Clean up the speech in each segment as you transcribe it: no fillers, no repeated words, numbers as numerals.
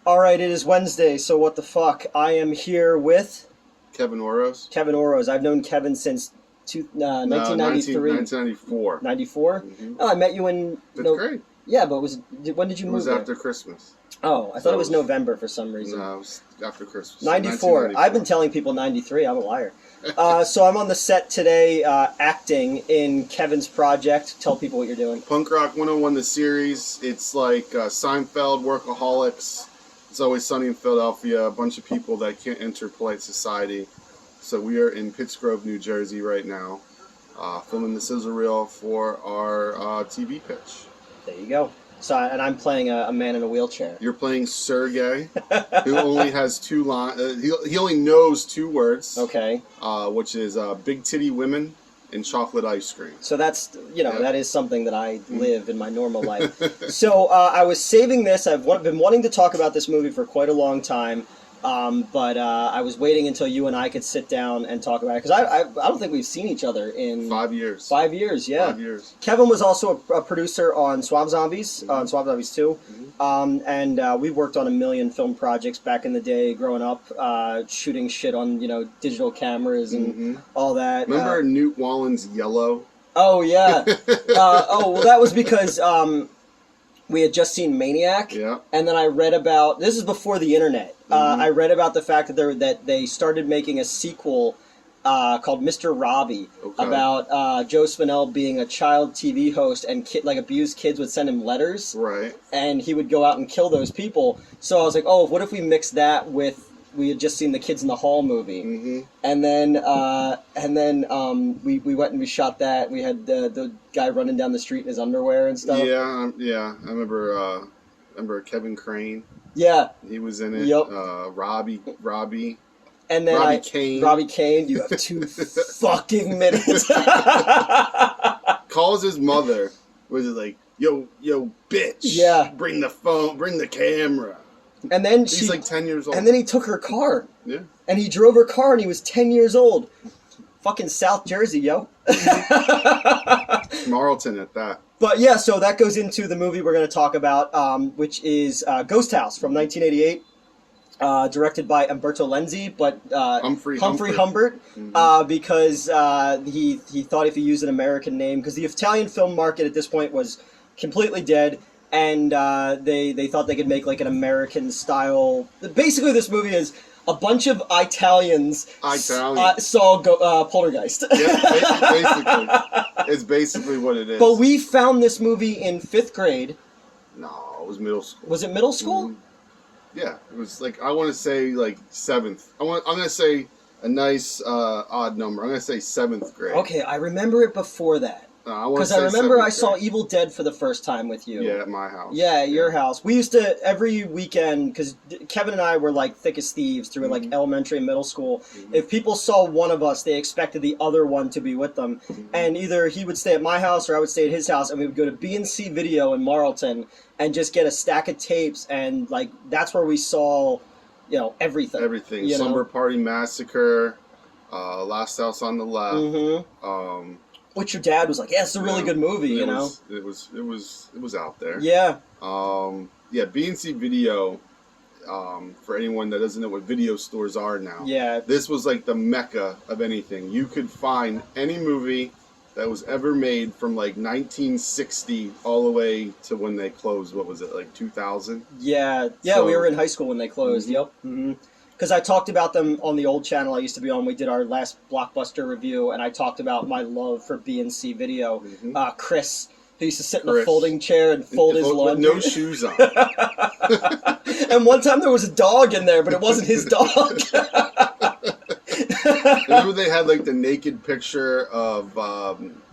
All right, it is Wednesday, so what the fuck? I am here with Kevin Oros. Kevin Oros. I've known Kevin since 1993. 1994. 94? Mm-hmm. Oh, I met you in... That's great. Yeah, but when did you It move was there? after Christmas. Oh, I thought it was November for some reason. No, it was after Christmas. 94. I've been telling people 93. I'm a liar. So I'm on the set today acting in Kevin's project. Tell people what you're doing. Punk Rock 101, the series. It's like Seinfeld, Workaholics. It's Always Sunny in Philadelphia. A bunch of people that can't enter polite society. So we are in Pittsgrove, New Jersey right now, filming the sizzle reel for our TV pitch. There you go. So, and I'm playing a man in a wheelchair. You're playing Sergey, who only has two lines. He only knows two words. Okay. Which is big titty women and chocolate ice cream. So that's, that is something that I live in my normal life. So I was saving this. I've been wanting to talk about this movie for quite a long time. But I was waiting until you and I could sit down and talk about it. Because I don't think we've seen each other in... 5 years. 5 years, yeah. 5 years. Kevin was also a producer on Swamp Zombies, on Swamp Zombies 2. Mm-hmm. And we worked on a million film projects back in the day, growing up, shooting shit on, digital cameras and all that. Remember Newt Wallen's Yellow? Oh, yeah. Well, that was because... we had just seen Maniac, and then I read about... This is before the internet. I read about the fact that they started making a sequel called Mr. Robbie about Joe Spinell being a child TV host, and abused kids would send him letters, right? And he would go out and kill those people. So I was like, oh, what if we mix that with... We had just seen the Kids in the Hall movie, and then we went and we shot that. We had the guy running down the street in his underwear and stuff. Yeah. I remember Kevin Crane. Yeah, he was in it. Yep. Robbie. And then Robbie Kane. You have 2 fucking minutes. Calls his mother. Was it like, yo, bitch? Yeah. Bring the phone. Bring the camera. And then he's like 10 years old. And then he took her car. Yeah. And he drove her car, and he was 10 years old. Fucking South Jersey, yo. Marlton at that. But yeah, so that goes into the movie we're going to talk about, which is Ghost House from 1988, directed by Umberto Lenzi, but Humphrey Humbert, because he thought if he used an American name, because the Italian film market at this point was completely dead. And they thought they could make like an American style. Basically, this movie is a bunch of Italians saw Poltergeist. Yeah, basically, it's basically what it is. But we found this movie in 5th grade. No, it was middle school. Was it middle school? Yeah, it was like, I want to say like 7th. I'm gonna say a nice odd number. I'm gonna say 7th grade. Okay, I remember it before that. Because I remember I saw Evil Dead for the first time with you. Yeah, at my house. Yeah, at your house. We used to, every weekend, because Kevin and I were like thick as thieves through like elementary and middle school. If people saw one of us, they expected the other one to be with them. And either he would stay at my house or I would stay at his house, and we would go to B&C Video in Marlton and just get a stack of tapes, and like that's where we saw, everything. Everything. Slumber Party Massacre, Last House on the Left. Which your dad was like, yeah, it's a really good movie, It was out there. Yeah. B&C Video, for anyone that doesn't know what video stores are now. Yeah. This was like the mecca of anything. You could find any movie that was ever made from like 1960 all the way to when they closed. What was it, like 2000? Yeah. Yeah, we were in high school when they closed. Yep. Because I talked about them on the old channel I used to be on. We did our last Blockbuster review, and I taled about my love for B&C Video. Chris, who used to sit in a folding chair and fold his laundry. With no shoes on. And one time there was a dog in there, but it wasn't his dog. Remember they had like the naked picture of,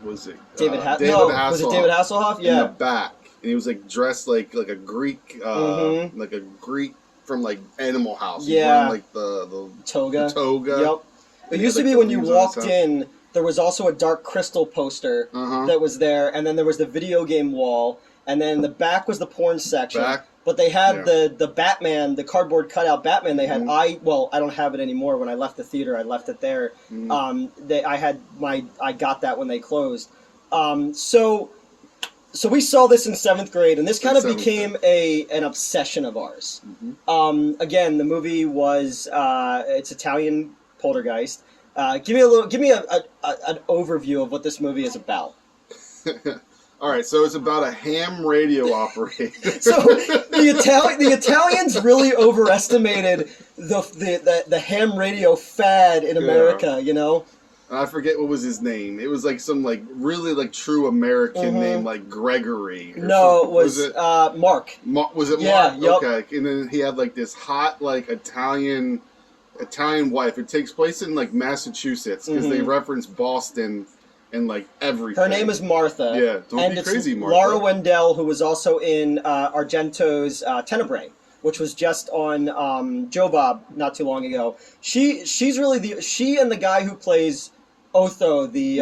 was it? David Hasselhoff. Was it David Hasselhoff? Yeah. In the back. And he was like dressed like a Greek, like a Greek from like Animal House. Yeah. Like the toga. The toga. Yep. It used to be when you walked in, there was also a Dark Crystal poster that was there, and then there was the video game wall, and then the back was the porn section. But they had the Batman, the cardboard cutout Batman. They had I don't have it anymore. When I left the theater, I left it there. I got that when they closed. So So we saw this in 7th grade, and this kind of Seventh became an obsession of ours. Again, the movie was it's Italian Poltergeist. Give me an overview of what this movie is about. All right, so it's about a ham radio operator. So the Italians really overestimated the ham radio fad in America. You know. I forget what was his name. It was like some like really like true American name, like Gregory. No, it was Mark. Was it Mark? Yeah. Yep. Okay, and then he had like this hot like Italian wife. It takes place in like Massachusetts because they reference Boston and like everything. Her name is Martha. Yeah, don't be crazy, Martha. Laura Wendell, who was also in Argento's Tenebrae, which was just on Joe Bob not too long ago. She's really she and the guy who plays Otho, the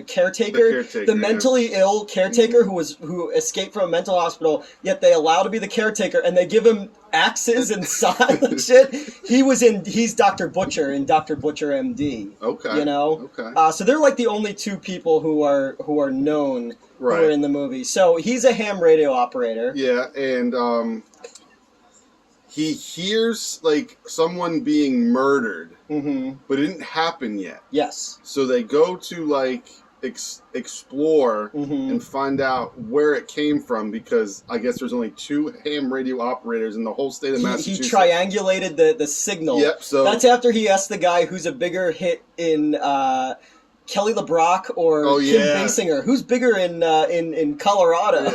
caretaker, the mentally ill caretaker who escaped from a mental hospital, yet they allow to be the caretaker, and they give him axes and sod and shit. He's Dr. Butcher in Dr. Butcher MD. Okay. You know? Okay. So they're like the only two people who are known who are in the movie. So he's a ham radio operator. Yeah, and he hears like someone being murdered, but it didn't happen yet. Yes. So they go to like explore and find out where it came from, because I guess there's only 2 ham radio operators in the whole state of Massachusetts. He triangulated the signal. Yep. So that's after he asked the guy who's a bigger hit in Kelly LeBrock or Kim Basinger. Who's bigger in Colorado?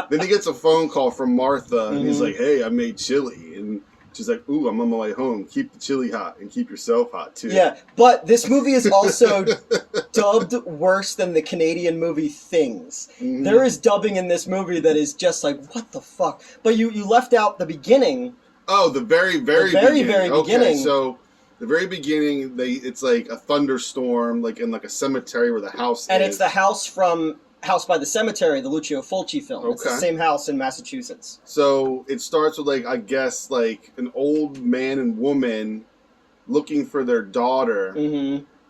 Then he gets a phone call from Martha, and he's like, "Hey, I made chili," and she's like, "Ooh, I'm on my way home. Keep the chili hot and keep yourself hot too." Yeah, but this movie is also dubbed worse than the Canadian movie Things. There is dubbing in this movie that is just like, what the fuck? But you left out the beginning. Oh, the very beginning. Okay, so the very beginning, it's like a thunderstorm, like in like a cemetery where the house and is. It's the house from House by the Cemetery, the Lucio Fulci film. It's the same house in Massachusetts. So it starts with like, I guess, like an old man and woman looking for their daughter,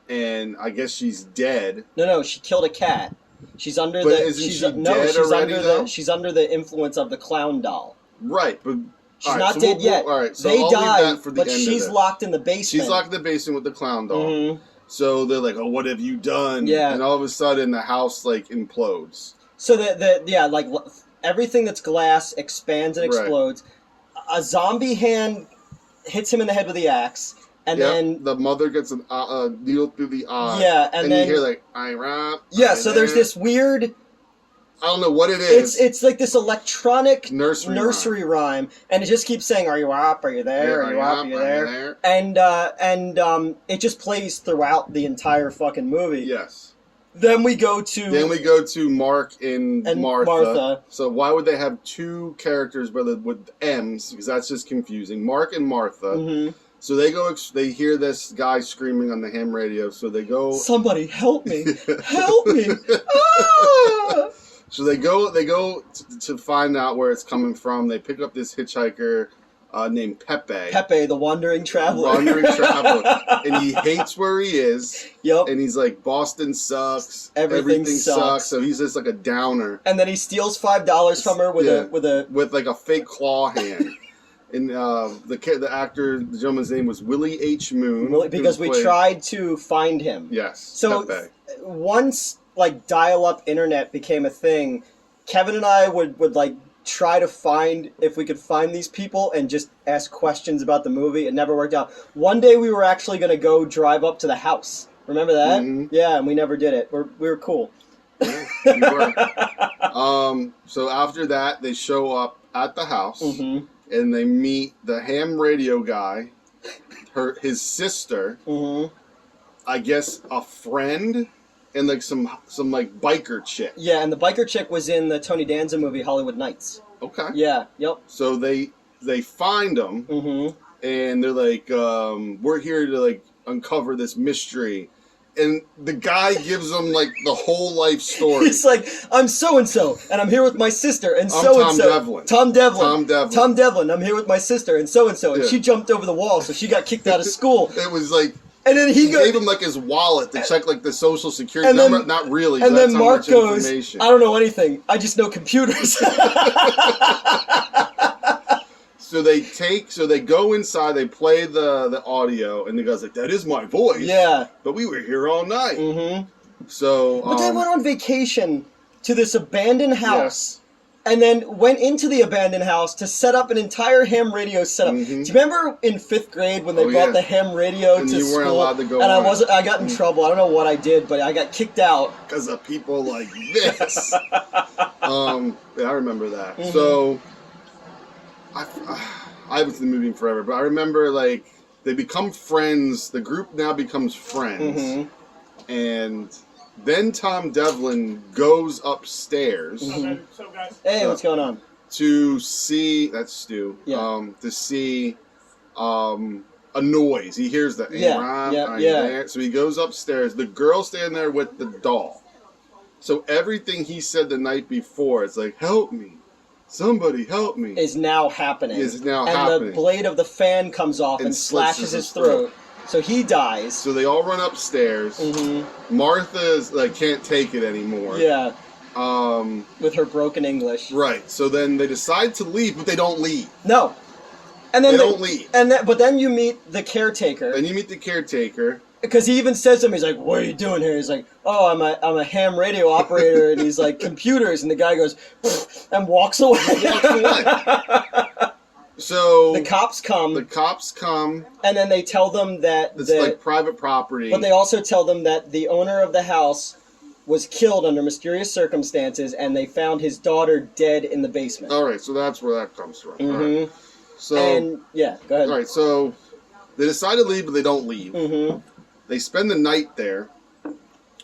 and I guess she's dead. No, she killed a cat. She's under she's under the influence of the clown doll. Right, but she's not dead yet. All right, so they I'll died, leave that for the but end she's of locked in the basement. She's locked in the basement with the clown doll. So they're like, "Oh, what have you done?" Yeah. And all of a sudden, the house like implodes. So like everything that's glass expands and explodes. A zombie hand hits him in the head with the axe, and then the mother gets a needle through the eye. Yeah, and then you hear like, "I rap." Yeah, so there's this weird. I don't know what it is. It's like this electronic nursery rhyme, and it just keeps saying, "Are you up? Are you there? Are you up? Are you there?" And it just plays throughout the entire fucking movie. Yes. Then we go to Mark and Martha. So why would they have 2 characters with M's? Because that's just confusing. Mark and Martha. So they go. They hear this guy screaming on the ham radio. So they go. Somebody help me! Help me! Ah! So they go to find out where it's coming from. They pick up this hitchhiker named Pepe. Pepe, the wandering traveler. And he hates where he is. Yep. And he's like, Boston sucks. Everything sucks. So he's just like a downer. And then he steals $5 from her with like a fake claw hand. And the actor, the gentleman's name was Willie H. Moon. Because we tried to find him. Yes. So Pepe. Once like dial-up internet became a thing, Kevin and I would like try to find if we could find these people and just ask questions about the movie. It never worked out. One day we were actually going to go drive up to the house. Remember that? Yeah, and we never did it. We were cool. Yeah, we were. So after that, they show up at the house and they meet the ham radio guy, his sister, I guess a friend, and like some like biker chick. Yeah, and the biker chick was in the Tony Danza movie Hollywood Nights. Okay. Yeah. Yep. So they find them, and they're like, "We're here to like uncover this mystery." And the guy gives them like the whole life story. He's like, "I'm so and so, and I'm here with my sister, and so and so." Tom Devlin. I'm here with my sister, and so, and she jumped over the wall, so she got kicked out of school. It was like And then he gave him like his wallet to check like the social security and then, number. Not really. And that's then how Mark much goes, information. I don't know anything. I just know computers. So they go inside, they play the audio, and the guy's like, that is my voice. Yeah. But we were here all night. Mm-hmm. So. But they went on vacation to this abandoned house. And then went into the abandoned house to set up an entire ham radio setup. Mm-hmm. Do you remember in 5th grade when they brought the ham radio and to you school? weren't allowed to go and on. I got in trouble. I don't know what I did, but I got kicked out. Because of people like this. Yeah, I remember that. Mm-hmm. So, I was in the movie forever, but I remember like they become friends. The group now becomes friends. Mm-hmm. And then Tom Devlin goes upstairs. Mm-hmm. So guys. Hey, what's going on? To see, that's Stu, Yeah. to see a noise. He hears the Yeah. So he goes upstairs. The girl's standing there with the doll. So everything he said the night before, it's like, help me. Somebody help me. Is now happening. And the blade of the fan comes off and slashes his throat. So he dies. So they all run upstairs. Mm-hmm. Martha's like can't take it anymore. Yeah. Um, with her broken English. Right. So then they decide to leave, but they don't leave. No. And then they don't leave. But then you meet the caretaker. Then you meet the caretaker. Because he even says to him, he's like, "What are you doing here?" He's like, "Oh, I'm a ham radio operator," and he's like, "Computers," and the guy goes, and walks away. So the cops come. And then they tell them that it's like private property. But they also tell them that the owner of the house was killed under mysterious circumstances, and they found his daughter dead in the basement. All right, so that's where that comes from. Mm-hmm. All right. So go ahead. All right, so they decide to leave, but they don't leave. Mm-hmm. They spend the night there.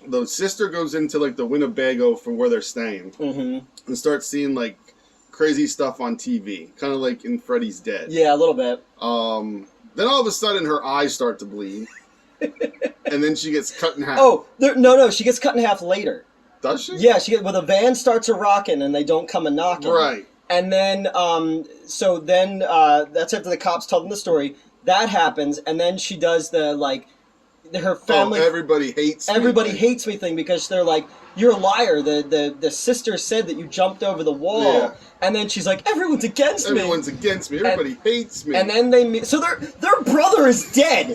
The sister goes into like the Winnebago from where they're staying, and starts seeing like crazy stuff on TV, kind of like in Freddy's Dead. Yeah, a little bit. Then all of a sudden her eyes start to bleed, and then she gets cut in half. Oh, no, she gets cut in half later. Does she? Yeah, the van starts a rocking and they don't come a knocking. Right. And then, that's after the cops tell them the story. That happens, and then she does the her family. Oh, everybody hates me thing because they're like, you're a liar. The sister said that you jumped over the wall, yeah. And then she's like, everyone's against me. Everybody hates me. And then they meet. So their brother is dead,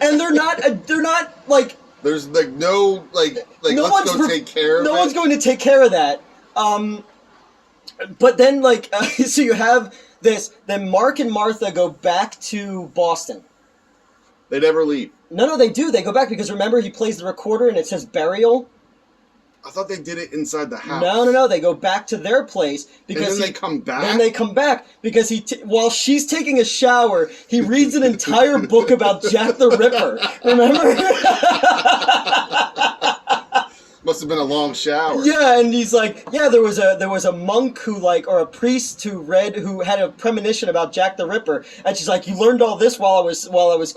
and they're not like. There's like no let's go take care of it. No one's going to take care of that. But then so you have this. Then Mark and Martha go back to Boston. They never leave. No, they do. They go back because remember he plays the recorder and it says burial. I thought they did it inside the house. No. They go back to their place because and then they come back. Then they come back because while she's taking a shower, he reads an entire book about Jack the Ripper. Remember? Must have been a long shower. Yeah, and he's like, yeah, there was a monk who or a priest who had a premonition about Jack the Ripper, and she's like, you learned all this while I was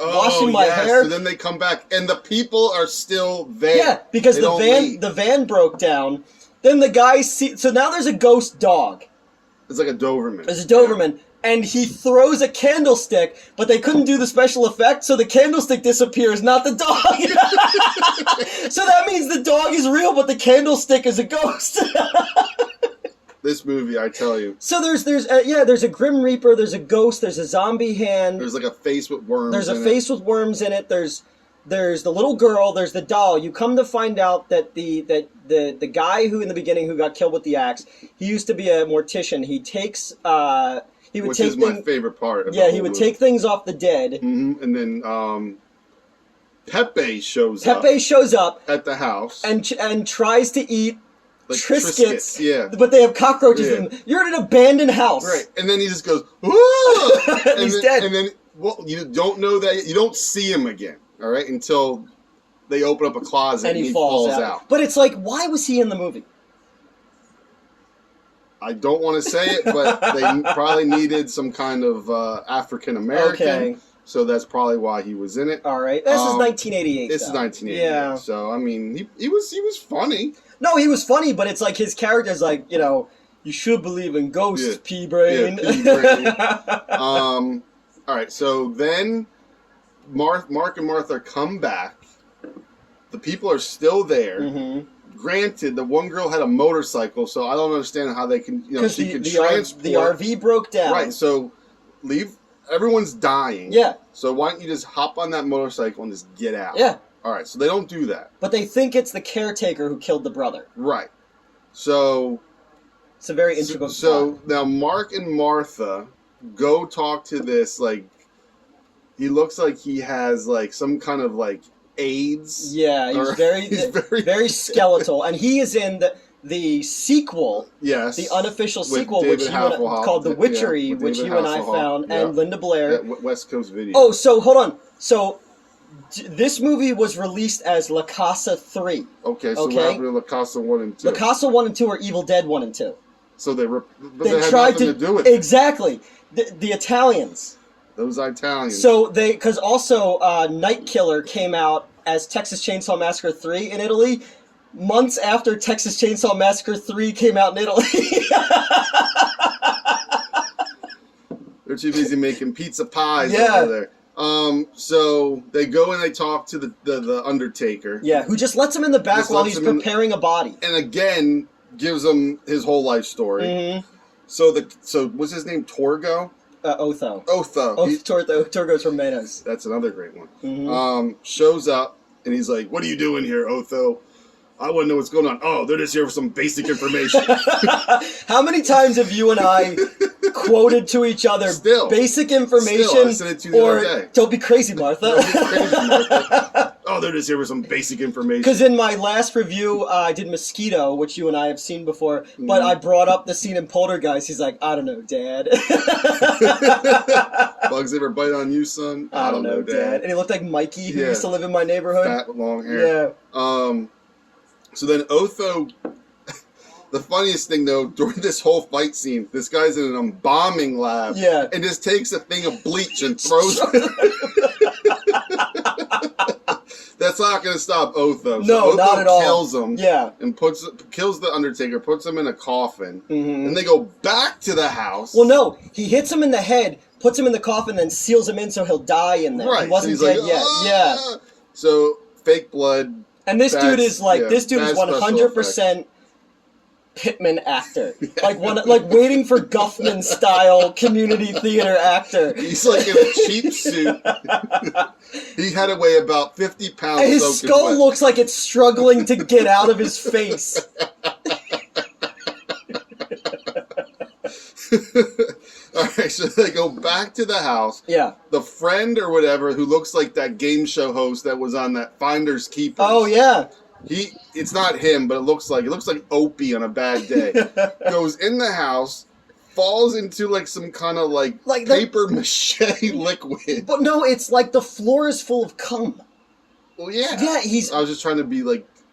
washing my hair. So then they come back, and the people are still there. Yeah, because the van broke down. Then the guy so now there's a ghost dog. It's like a Doberman. There's a Doberman. And he throws a candlestick, but they couldn't do the special effect, so the candlestick disappears, not the dog. So that means the dog is real, but the candlestick is a ghost. This movie, I tell you. So there's a Grim Reaper, there's a ghost, there's a zombie hand. There's like a face with worms. There's a face with worms in it. There's the little girl. There's the doll. You come to find out that the guy who in the beginning who got killed with the axe, he used to be a mortician. He takes Which is my favorite part. Yeah, he would take things off the dead. Mm-hmm. And then Pepe shows up at the house and tries to eat Triscuits. Yeah, but they have cockroaches in them. You're in an abandoned house, right? And then he just goes, "Whoa!" and he's dead. And then you don't know that you don't see him again. All right, until they open up a closet and he falls out. But it's like, why was he in the movie? I don't want to say it, but they probably needed some kind of African American. Okay. So that's probably why he was in it. All right. This is 1988. This is 1988. Yeah. So I mean, he was funny. No, he was funny, but it's like his character's like, you should believe in ghosts, P-Brain. Yeah, P-Brain. All right. So then Mark and Martha come back. The people are still there. Mm-hmm. Granted, the one girl had a motorcycle, so I don't understand how they can, she can transport. The RV broke down. Right, so everyone's dying. Yeah. So why don't you just hop on that motorcycle and just get out? Yeah. All right, so they don't do that. But they think it's the caretaker who killed the brother. Right. So... It's a very integral So now Mark and Martha go talk to this, he looks like he has, some kind of, AIDS. Yeah, he's very skeletal. And he is in the sequel, yes, the unofficial sequel, called The Witchery, which you and I found, and Linda Blair. West Coast Video. Oh, so hold on. So this movie was released as La Casa 3. Okay, so what happened to La Casa 1 and 2? La Casa 1 and 2 are Evil Dead 1 and 2. So they had nothing to do with it. Exactly. The Italians. Those Italians. So because also Night Killer came out as Texas Chainsaw Massacre 3 in Italy, months after Texas Chainsaw Massacre 3 came out in Italy. They're too busy making pizza pies over there. So they go and they talk to the Undertaker. Yeah, who just lets him in the back while he's preparing a body. And again, gives him his whole life story. Mm-hmm. So what's his name? Torgo? Otho. Torgo's from Menace. That's another great one. Mm-hmm. Shows up and he's like, "What are you doing here, Otho? I want to know what's going on." "Oh, they're just here for some basic information." How many times have you and I quoted to each other basic information? I sent it to you the other day. Don't be crazy, Martha. "Oh, they're just here for some basic information." Because in my last review, I did Mosquito, which you and I have seen before, but I brought up the scene in Poltergeist. He's like, "I don't know, Dad." "Bugs ever bite on you, son?" "I don't know, Dad." And he looked like Mikey, who used to live in my neighborhood. Fat with long hair. Yeah. So then Otho, the funniest thing though, during this whole fight scene, this guy's in an embalming lab and just takes a thing of bleach and throws it. That's not going to stop Otho. No, Otho not at all. Kills him. Yeah. And kills the Undertaker, puts him in a coffin. Mm-hmm. And they go back to the house. Well, no, he hits him in the head, puts him in the coffin, then seals him in so he'll die in there. Right. He wasn't so dead like, yet. Yeah. So fake blood. And this dude is 100% effects. Pitman actor, like waiting for Guffman style community theater actor. He's like in a cheap suit. He had to weigh about 50 pounds. And his skull looks like it's struggling to get out of his face. Alright, so they go back to the house. Yeah. The friend or whatever who looks like that game show host that was on that Finders Keepers. Oh yeah. It's not him, but it looks like Opie on a bad day. Goes in the house, falls into some kind of paper mache liquid. But no, it's like the floor is full of cum. Well, yeah. Yeah, I was just trying to be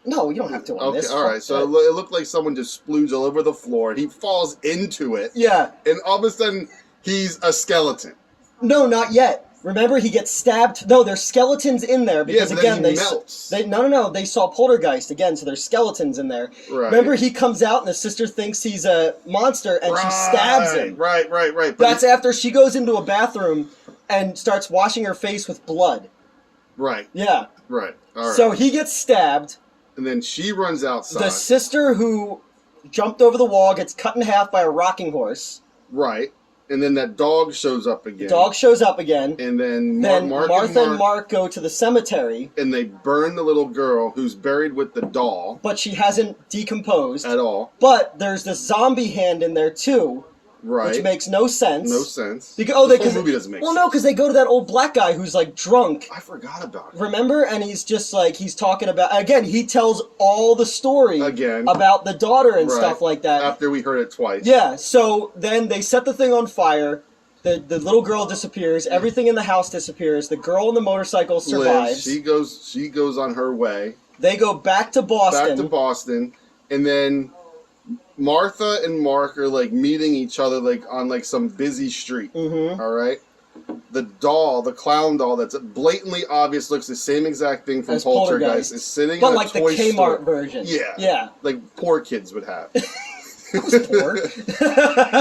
No, you don't have to on this. All right. So it looked like someone just splooged all over the floor. He falls into it. Yeah. And all of a sudden, he's a skeleton. No, not yet. Remember, he gets stabbed. No, there's skeletons in there because again he melts. No. They saw Poltergeist again, so there's skeletons in there. Right. Remember, he comes out and the sister thinks he's a monster and she stabs him. Right. But that's after she goes into a bathroom and starts washing her face with blood. Right. Yeah. Right. All right. So he gets stabbed. And then she runs outside. The sister who jumped over the wall gets cut in half by a rocking horse. Right. And then that dog shows up again. Dog shows up again. And then Martha and Mark go to the cemetery. And they burn the little girl who's buried with the doll. But she hasn't decomposed. At all. But there's the zombie hand in there too. Right. Which makes no sense. No sense. Because, the movie doesn't make sense. Well, no, because they go to that old black guy who's drunk. I forgot about it. Remember? And he's just he's talking about, again, he tells all the story. Again. About the daughter and stuff like that. After we heard it twice. Yeah, so then they set the thing on fire. The little girl disappears. Everything in the house disappears. The girl on the motorcycle survives. Lives. She goes on her way. They go back to Boston. And then Martha and Mark are meeting each other on some busy street. Mm-hmm. All right. The doll, the clown doll, that's blatantly obvious, looks the same exact thing from Poltergeist, is sitting in a toy store. But the Kmart version. Yeah. Yeah. Like poor kids would have. I was poor. You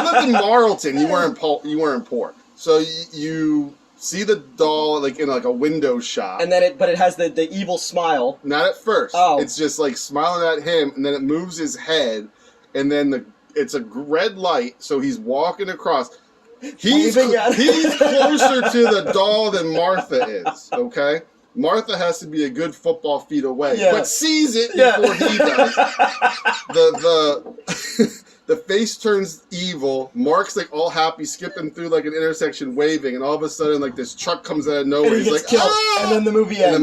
lived in Marlton. You weren't poor. So you see the doll like in like a window shot, And then but it has the evil smile. not at first. Oh. It's just like smiling at him, and then it moves his head, and then it's a red light, so he's walking across. He's closer to the doll than Martha is. Okay. Martha has to be a good football feet away, but sees it before he does. The face turns evil. Mark's like all happy, skipping through like an intersection, waving, and all of a sudden, like this truck comes out of nowhere. And he gets killed, and then the movie ends.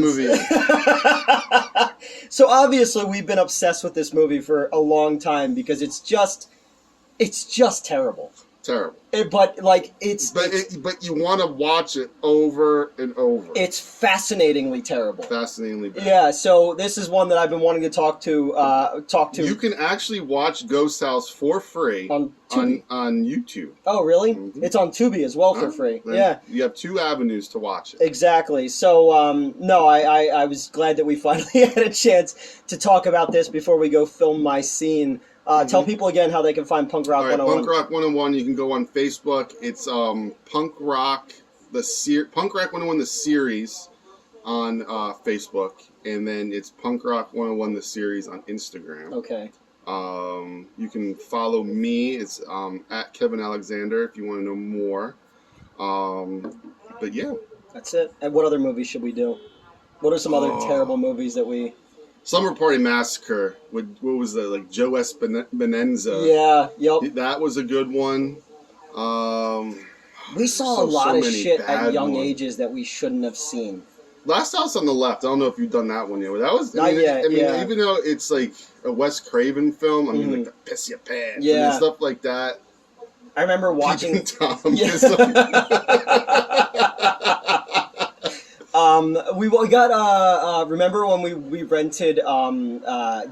So obviously, we've been obsessed with this movie for a long time because it's just terrible. Terrible. But you want to watch it over and over. It's fascinatingly terrible. Fascinatingly bad. Yeah. So this is one that I've been wanting to talk to. You can actually watch Ghost House for free on YouTube. Oh, really? Mm-hmm. It's on Tubi as well for free. Yeah. You have 2 avenues to watch it. Exactly. So no, I was glad that we finally had a chance to talk about this before we go film my scene. Tell people again how they can find Punk Rock 101. Punk Rock 101, you can go on Facebook. It's Punk Rock 101 the series on Facebook, and then it's Punk Rock 101 the series on Instagram. Okay. You can follow me. It's at Kevin Alexander if you want to know more. But yeah. That's it. And what other movies should we do? What are some other terrible movies that we... Summer Party Massacre with, what was that, like Joe S. Bonanza. Yeah, yep. That was a good one. We saw a lot of shit at young ages that we shouldn't have seen. Last House on the Left, I don't know if you've done that one yet. That was, Not yet, even though it's like a Wes Craven film, I mean, like the Piss Your Pants and stuff like that. I remember watching... Tom. We got remember when we rented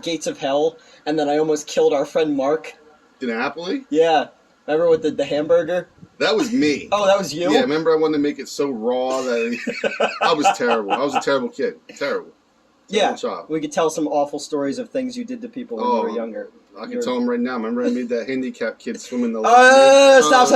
Gates of Hell, and then I almost killed our friend Mark? In Napoli? Yeah. Remember with the hamburger? That was me. Oh, that was you? Yeah, remember I wanted to make it so raw that I was terrible. I was a terrible kid. Terrible job. We could tell some awful stories of things you did to people when you were younger. I can tell them right now. Remember I made that handicapped kid swim in the lake? Stop.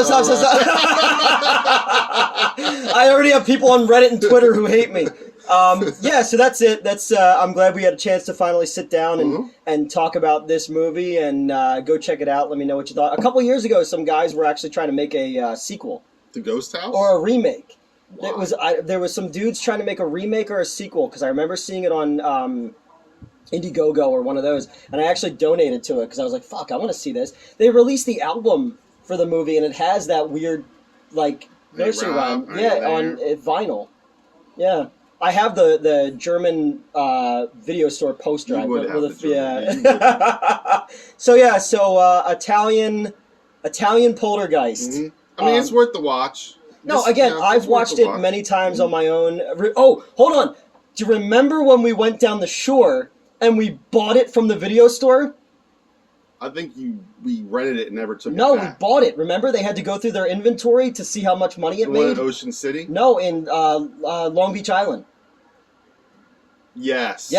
I already have people on Reddit and Twitter who hate me. So that's it. I'm glad we had a chance to finally sit down and talk about this movie, and go check it out. Let me know what you thought. A couple years ago, some guys were actually trying to make a sequel. The Ghost House? Or a remake. Wow. There was some dudes trying to make a remake or a sequel, because I remember seeing it on Indiegogo or one of those, and I actually donated to it because I was like, fuck, I want to see this. They released the album for the movie, and it has that weird, like, nursery rhyme. Yeah, on vinyl. Yeah. I have the German video store poster. So Italian Poltergeist. Mm-hmm. I mean, it's worth the watch. I've watched it many times on my own. Oh, hold on. Do you remember when we went down the shore and we bought it from the video store? I think we rented it and never took it back. No, we bought it. Remember, they had to go through their inventory to see how much money it made? In Ocean City? No, in Long Beach Island. Yes.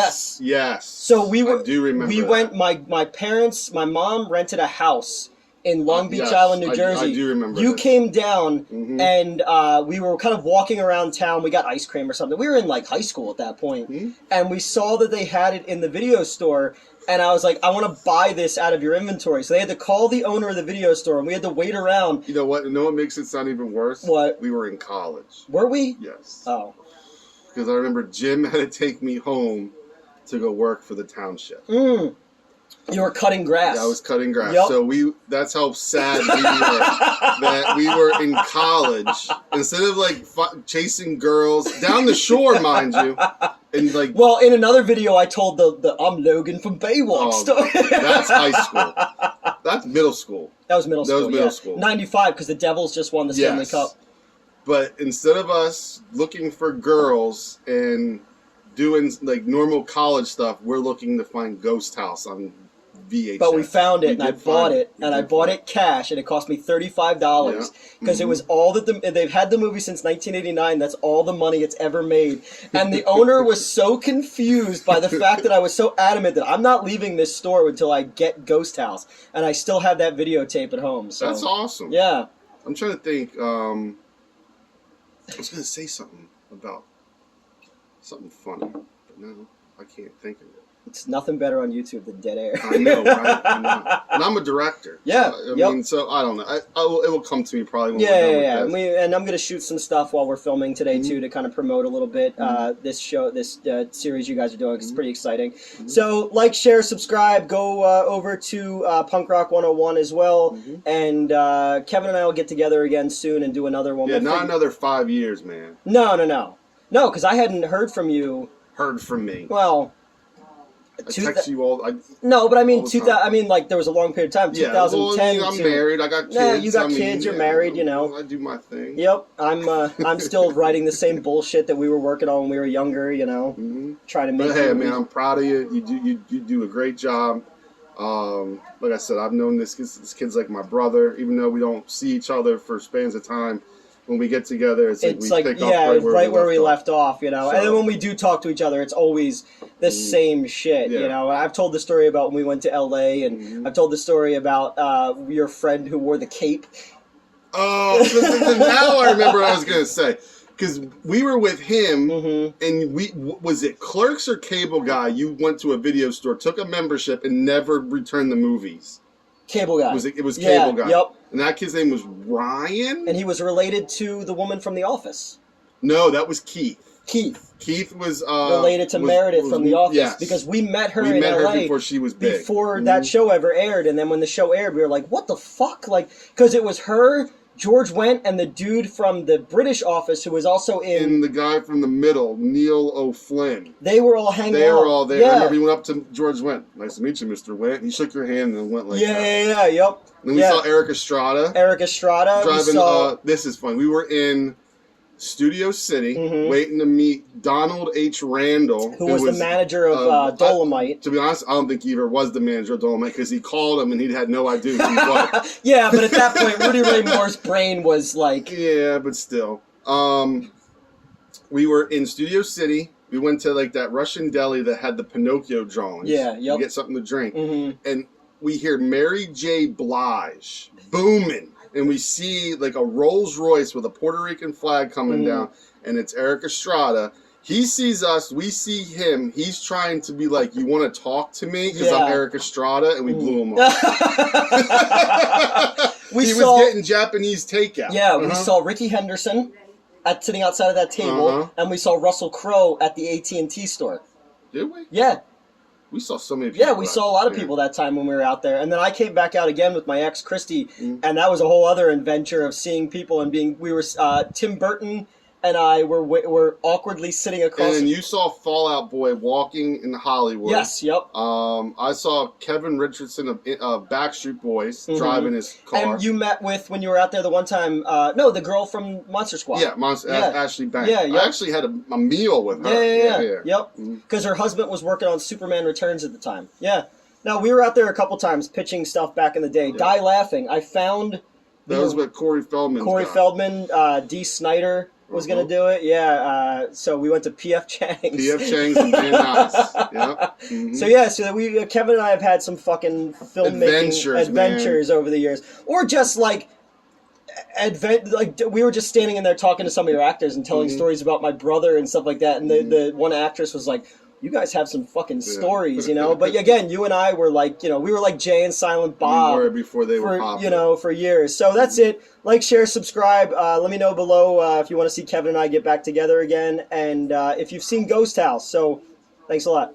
So I do remember we went, my parents, my mom rented a house in Long Beach Island, New Jersey. I do remember You came down, and we were kind of walking around town. We got ice cream or something. We were in, like, high school at that point. And we saw that they had it in the video store, and I was like, I want to buy this out of your inventory. So they had to call the owner of the video store, and we had to wait around. You know what? You know what makes it sound even worse? What? We were in college. Were we? Yes. Oh. Because I remember Jim had to take me home to go work for the township. You were cutting grass. Yeah, I was cutting grass. Yep. So that's how sad we were that we were in college. Instead of like chasing girls down the shore, mind you. And like, well, in another video, I told the I'm Logan from Baywatch story. That's high school. That's middle school. That was middle school. That was middle school. 95, because the Devils just won the Stanley Cup. But instead of us looking for girls and doing like normal college stuff, we're looking to find Ghost House on VHS. But we found it, and I bought it, and I bought it cash, and it cost me $35 because it was all that they've had the movie since 1989. That's all the money it's ever made, and the owner was so confused by the fact that I was so adamant that I'm not leaving this store until I get Ghost House, and I still have that videotape at home. So that's awesome. Yeah, I'm trying to think. I was gonna say something about something funny, but no, I can't think of it. It's nothing better on YouTube than dead air. I know, right? I know. And I'm a director. Yeah. I mean, so I don't know. It will come to me probably when Yeah, we're done yeah, with yeah. this. And I'm going to shoot some stuff while we're filming today, too, to kind of promote a little bit this show, this series you guys are doing. 'Cause it's pretty exciting. So, like, share, subscribe. Go over to Punk Rock 101 as well. And Kevin and I will get together again soon and do another one. Yeah, not another 5 years, man. No, because I hadn't heard from you. Heard from me. Well... I text you all. No, but I mean, all there was a long period of time. Yeah, 2010. I'm married. I got kids. Yeah, you got kids. You're married. You know. I do my thing. Yep, I'm still writing the same bullshit that we were working on when we were younger. You know, trying to make. But hey, man, I'm proud of you. You do a great job. Like I said, I've known this kid's like my brother. Even though we don't see each other for spans of time, when we get together, it's like we pick up right where we left off. You know, so, and then when we do talk to each other, it's always the same shit. Yeah. You know, I've told the story about when we went to LA, and I've told the story about your friend who wore the cape. Oh, now I remember what I was gonna say. Because we were with him, and was it Clerks or Cable Guy? You went to a video store, took a membership, and never returned the movies. Cable Guy. It was Cable Guy. Yep. And that kid's name was Ryan? And he was related to the woman from The Office. No, that was Keith. Keith was related to Meredith from The Office. Yes. Because we met her in in LA before she was big. Before that show ever aired. And then when the show aired, we were like, what the fuck? Like, because it was her, George Wendt, and the dude from the British Office who was also And the guy from the middle, Neil O'Flynn. They were all hanging out. They were all there. Yeah. I remember he went up to George Wendt. Nice to meet you, Mr. Wendt. He shook your hand and went like that. Yep. Then we saw Eric Estrada. Driving, this is fun. We were in Studio City waiting to meet Donald H. Randall. Who was the manager of Dolomite. To be honest, I don't think he ever was the manager of Dolomite because he called him and he had no idea who he was. Yeah, but at that point, Rudy Ray Moore's brain was like... Yeah, but still. We were in Studio City. We went to like that Russian deli that had the Pinocchio drawings. Yeah, yep. To get something to drink. And we hear Mary J. Blige booming. And we see like a Rolls Royce with a Puerto Rican flag coming down. And it's Eric Estrada. He sees us. We see him. He's trying to be like, you want to talk to me? Because I'm Eric Estrada. And we blew him off. He was getting Japanese takeout. Yeah, we saw Ricky Henderson sitting outside of that table. And we saw Russell Crowe at the AT&T store. Did we? Yeah. We saw so many people. Yeah, we saw a lot of people that time when we were out there. And then I came back out again with my ex, Christy, and that was a whole other adventure of seeing people and Tim Burton and I were awkwardly sitting across. And then you saw Fallout Boy walking in Hollywood. Yes, yep. I saw Kevin Richardson of Backstreet Boys driving his car. And you met with, when you were out there the one time, the girl from Monster Squad. Yeah, Ashley Banks. Yeah, yep. I actually had a meal with her. Yeah. Yep. Because her husband was working on Superman Returns at the time. Yeah. Now, we were out there a couple times pitching stuff back in the day. Yeah. Die Laughing. I found... That was what Corey Feldman Dee Snider was going to do it. Yeah. So we went to P.F. Chang's. P.F. Chang's and Van Nuys. Yep. So Kevin and I have had some fucking filmmaking adventures over the years. Or just like we were just standing in there talking to some of your actors and telling stories about my brother and stuff like that. And the one actress was like, you guys have some fucking stories, you know. But again, you and I were like, we were like Jay and Silent Bob. We were before they were popular. For years. So that's it. Like, share, subscribe. Let me know below if you want to see Kevin and I get back together again. And if you've seen Ghost House. So thanks a lot.